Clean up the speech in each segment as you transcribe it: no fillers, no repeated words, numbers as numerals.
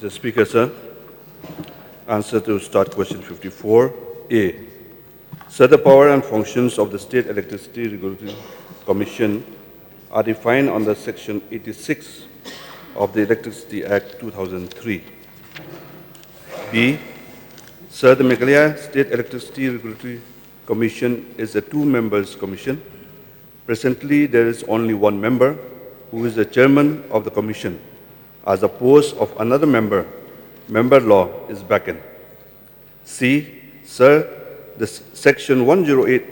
Mr. Speaker, sir, answer to start question 54A. Sir, the power and functions of the State Electricity Regulatory Commission are defined under Section 86 of the Electricity Act 2003. B. Sir, the Meghalaya State Electricity Regulatory Commission is a two-member commission. Presently, there is only one member, who is the chairman of the commission. As the post of another member law is vacant. C. Sir, the Section 108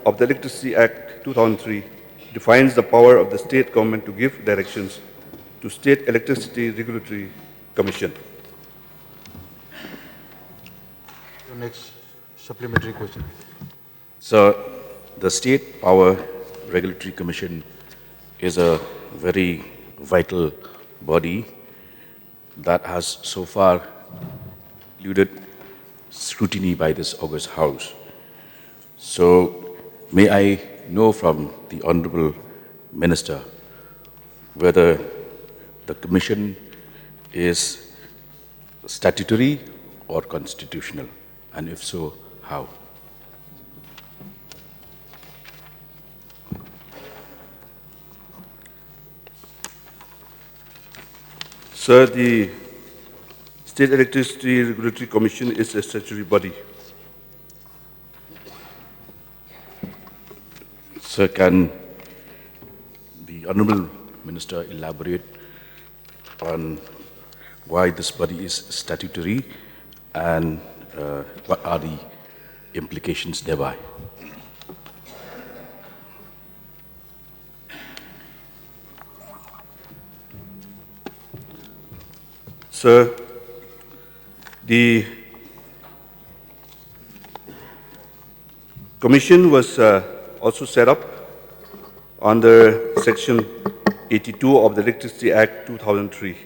of the Electricity Act 2003 defines the power of the state government to give directions to State Electricity Regulatory Commission. Your next supplementary question. So, the State Power Regulatory Commission is a very vital body that has so far eluded scrutiny by this august House. So, may I know from the Honorable Minister whether the Commission is statutory or constitutional, and if so, how? Sir, the State Electricity Regulatory Commission is a statutory body. Sir, can the Honorable Minister elaborate on why this body is statutory and what are the implications thereby? Sir, the Commission was also set up under Section 82 of the Electricity Act 2003.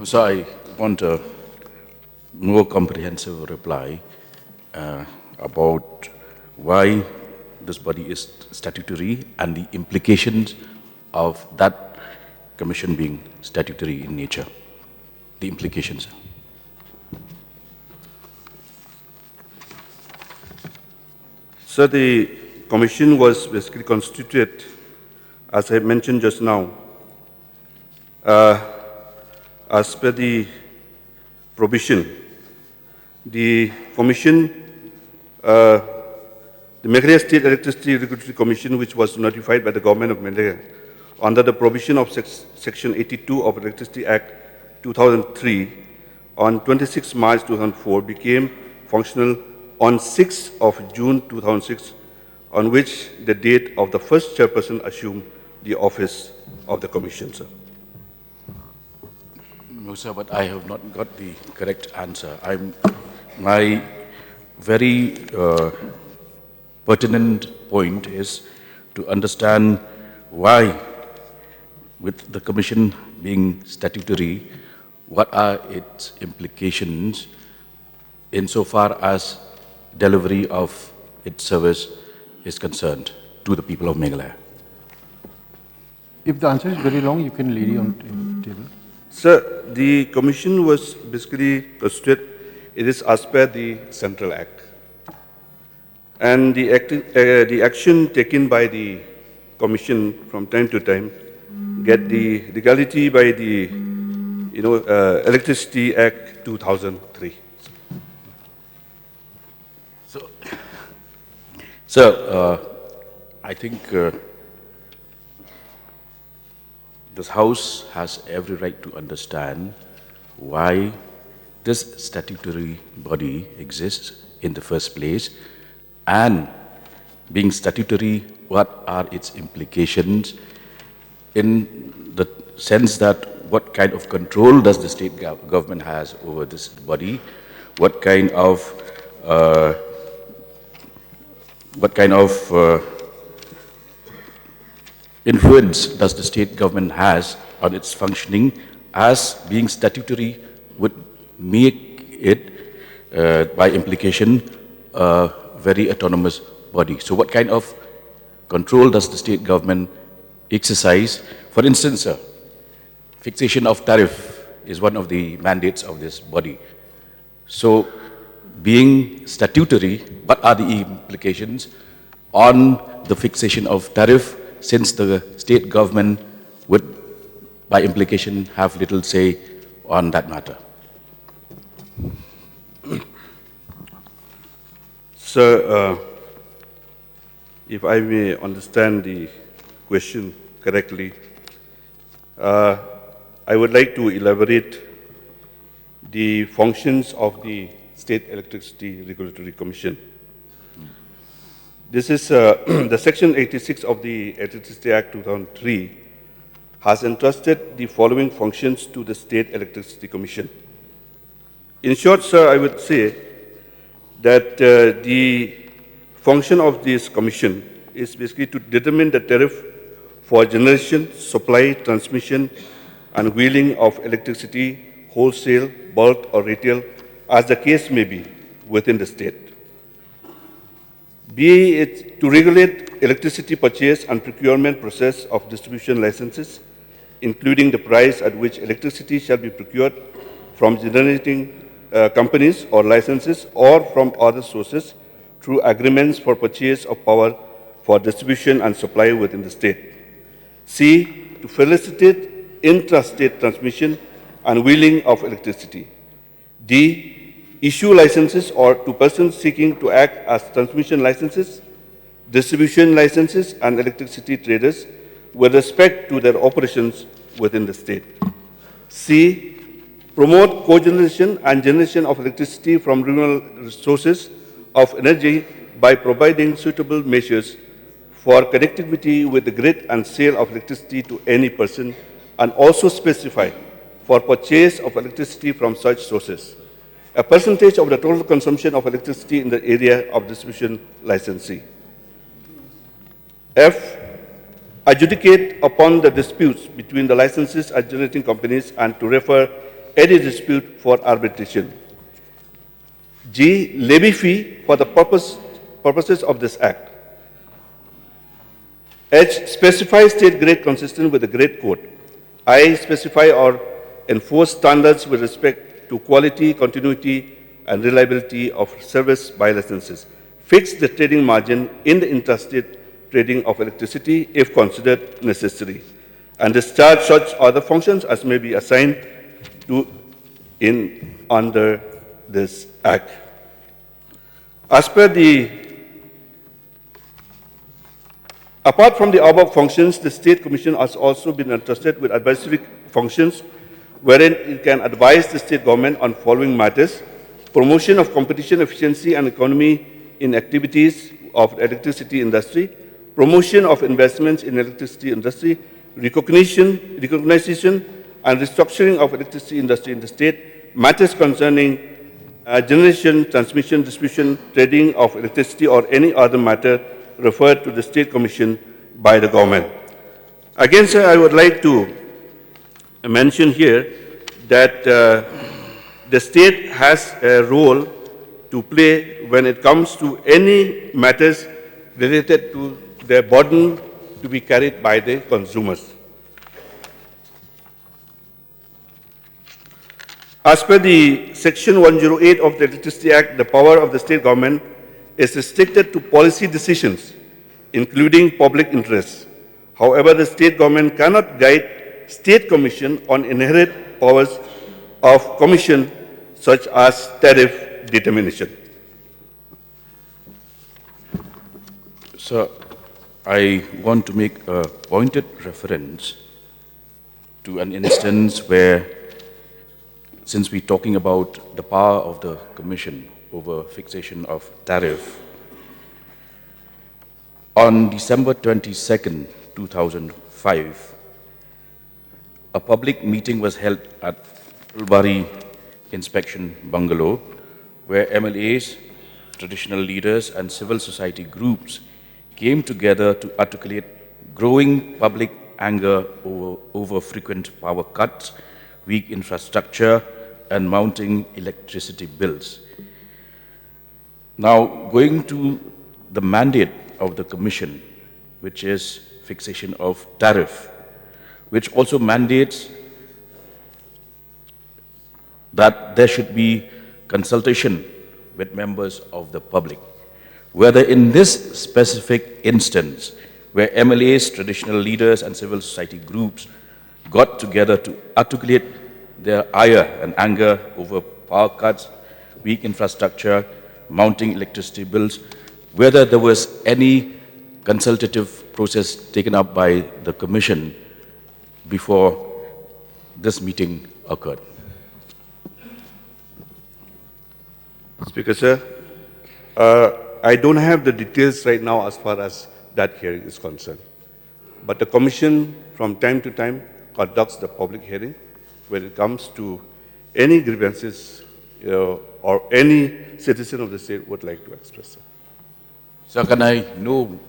So I want a more comprehensive reply about why this body is statutory and the implications of that commission being statutory in nature. The implications. Sir, the commission was basically constituted, as I mentioned just now, as per the provision. The commission, the Meghalaya State Electricity Regulatory Commission, which was notified by the Government of Meghalaya under the provision of Section 82 of Electricity Act 2003 on 26 March 2004, became functional on 6th of June 2006, on which the date of the first chairperson assumed the office of the commission, sir. No, sir, but I have not got the correct answer. My very pertinent point is to understand why, with the commission being statutory, what are its implications insofar as delivery of its service is concerned to the people of Meghalaya? If the answer is very long, you can lay it on the table. Sir, the commission was basically constituted, it is as per the Central Act. And the action taken by the commission from time to time get the legality by the Electricity Act 2003. So, I think this House has every right to understand why this statutory body exists in the first place, and being statutory, what are its implications in the sense that what kind of control does the state government has over this body, what kind of influence does the state government has on its functioning, as being statutory would make it, by implication, a very autonomous body. So what kind of control does the state government exercise. For instance, fixation of tariff is one of the mandates of this body. So, being statutory, what are the implications on the fixation of tariff, since the state government would, by implication, have little say on that matter? Sir, if I may understand the question correctly, I would like to elaborate the functions of the State Electricity Regulatory Commission. This is the Section 86 of the Electricity Act 2003 has entrusted the following functions to the State Electricity Commission. In short, sir, I would say that the function of this commission is basically to determine the tariff for generation, supply, transmission, and wheeling of electricity, wholesale, bulk, or retail, as the case may be, within the state. B, it to regulate electricity purchase and procurement process of distribution licenses, including the price at which electricity shall be procured from generating companies or licenses or from other sources through agreements for purchase of power for distribution and supply within the state. C, to facilitate intrastate transmission and wheeling of electricity. D, issue licenses or to persons seeking to act as transmission licenses, distribution licenses, and electricity traders with respect to their operations within the state. C, promote cogeneration and generation of electricity from renewable sources of energy by providing suitable measures for connectivity with the grid and sale of electricity to any person, and also specify for purchase of electricity from such sources a percentage of the total consumption of electricity in the area of distribution licensee. F, adjudicate upon the disputes between the licenses and generating companies and to refer any dispute for arbitration. G, levy fee for the purposes of this Act. H, specify state grade consistent with the grade code. I, specify or enforce standards with respect to quality, continuity, and reliability of service by licenses. Fix the trading margin in the intrastate trading of electricity if considered necessary, and discharge such other functions as may be assigned to under this Act. Apart from the above functions, the State Commission has also been entrusted with advisory functions wherein it can advise the state government on following matters: promotion of competition, efficiency, and economy in activities of the electricity industry, promotion of investments in electricity industry, recognition and restructuring of electricity industry in the state, matters concerning generation, transmission, distribution, trading of electricity, or any other matter referred to the State Commission by the government. Again, sir, I would like to mention here that the state has a role to play when it comes to any matters related to their burden to be carried by the consumers. As per the Section 108 of the Electricity Act, the power of the state government is restricted to policy decisions, including public interests. However, the state government cannot guide State Commission on inherent powers of Commission, such as tariff determination. So, I want to make a pointed reference to an instance where, since we're talking about the power of the Commission over fixation of tariff, on December 22nd, 2005, a public meeting was held at Ulbari Inspection Bungalow, where MLAs, traditional leaders, and civil society groups came together to articulate growing public anger over frequent power cuts, weak infrastructure, and mounting electricity bills. Now, going to the mandate of the Commission, which is fixation of tariff, which also mandates that there should be consultation with members of the public. Whether in this specific instance, where MLAs, traditional leaders, and civil society groups got together to articulate their ire and anger over power cuts, weak infrastructure, mounting electricity bills, whether there was any consultative process taken up by the Commission before this meeting occurred. Speaker, sir, I don't have the details right now as far as that hearing is concerned. But the Commission, from time to time, conducts the public hearing when it comes to any grievances or any citizen of the state would like to express. Sir. So can I know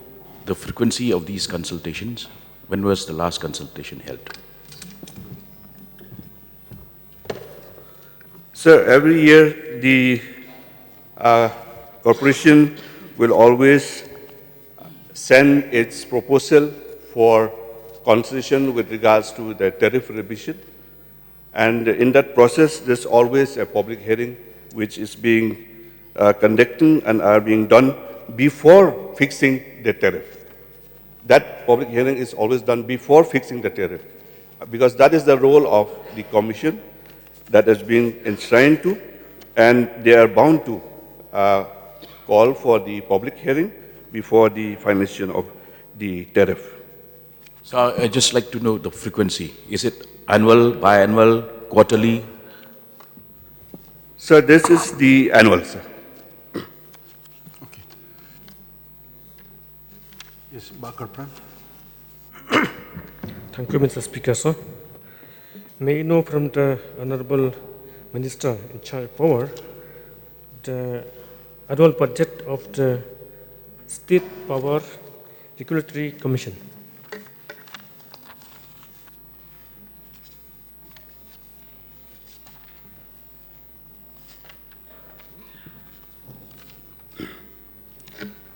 the frequency of these consultations? When was the last consultation held? Sir, every year the corporation will always send its proposal for consideration with regards to the tariff revision. And in that process, there's always a public hearing which is being conducted and are being done before fixing the tariff. That public hearing is always done before fixing the tariff, because that is the role of the Commission that has been enshrined to, and they are bound to call for the public hearing before the finalization of the tariff. So I'd just like to know the frequency. Is it annual, biannual, quarterly? Sir, this is the annual, sir. Okay. Yes, Bakar Pran. Thank you, Mr. Speaker, sir. May I know from the Honorable Minister in charge of power the annual budget of the State Power Regulatory Commission?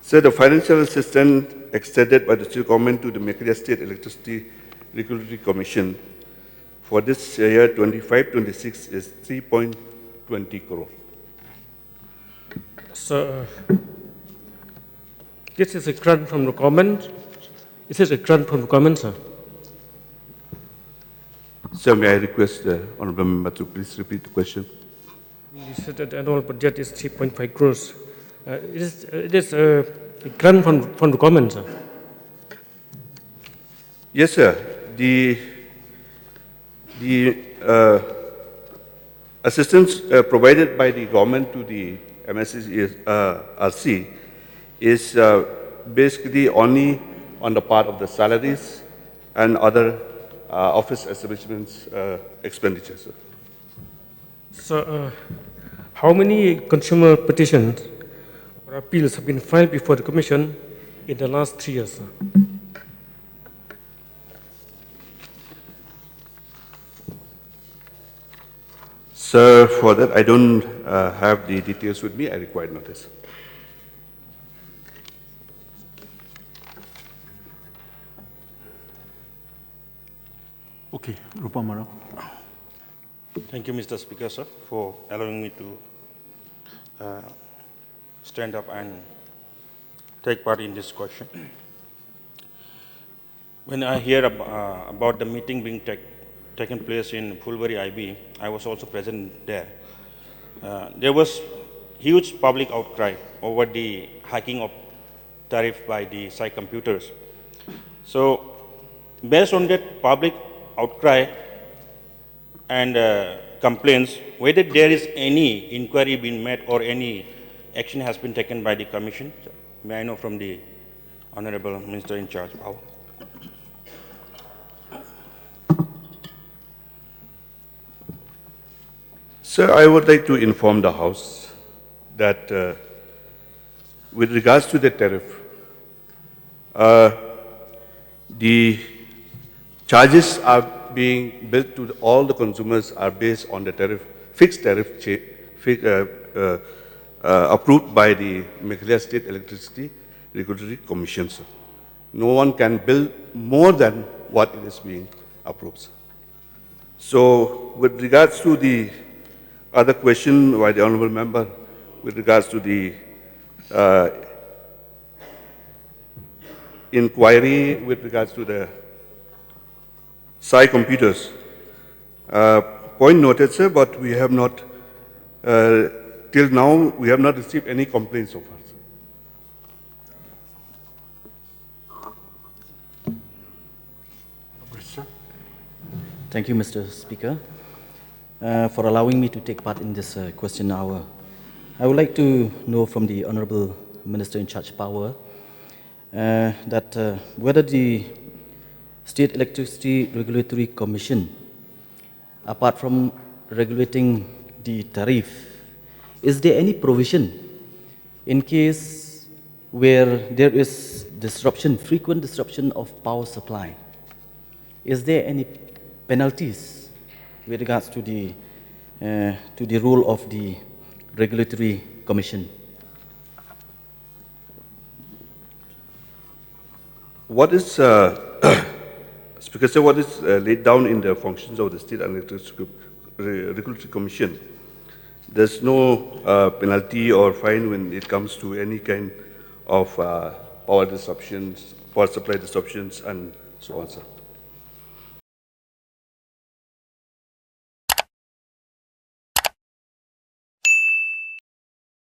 Sir, the financial assistance extended by the state government to the Meghalaya State Electricity Regulatory Commission for this year 25-26 is 3.20 crore. So, this is a grant from the government. Is this a grant from the government, sir? Sir, may I request the honorable member to please repeat the question? You said that the annual budget is 3.5 crores. It is a grant from the government, sir. Yes, sir. The assistance provided by the government to the MSERC is basically only on the part of the salaries and other office establishments expenditures. Sir. So, how many consumer petitions or appeals have been filed before the Commission in the last 3 years, sir? Sir, for that, I don't have the details with me. I require notice. Okay, Rupa Mara. Thank you, Mr. Speaker, sir, for allowing me to stand up and take part in this question. When I hear about the meeting being taken place in Fulbury IB, I was also present there. There was huge public outcry over the hiking of tariff by the Sai Computers. So, based on that public outcry and complaints, whether there is any inquiry being made or any action has been taken by the Commission, may I know from the Honorable Minister in charge of power. Sir, I would like to inform the House that with regards to the tariff, the charges are being billed to all the consumers are based on the tariff, fixed tariff approved by the Meghalaya State Electricity Regulatory Commission. Sir. no one can build more than what it is being approved. So with regards to the other question by the honorable member, with regards to the inquiry with regards to the Sai computers, point noted, sir, but we have not, till now, we have not received any complaints so far. Thank you, Mr. Speaker, for allowing me to take part in this question hour. I would like to know from the Honorable Minister in Charge Power that whether the State Electricity Regulatory Commission, apart from regulating the tariff, is there any provision in case where there is disruption, frequent disruption of power supply? Is there any penalties with regards to the role of the Regulatory Commission? What is, Speaker, sir, what is laid down in the functions of the State Electricity Regulatory Commission? There's no penalty or fine when it comes to any kind of power disruptions, power supply disruptions, and so on, sir.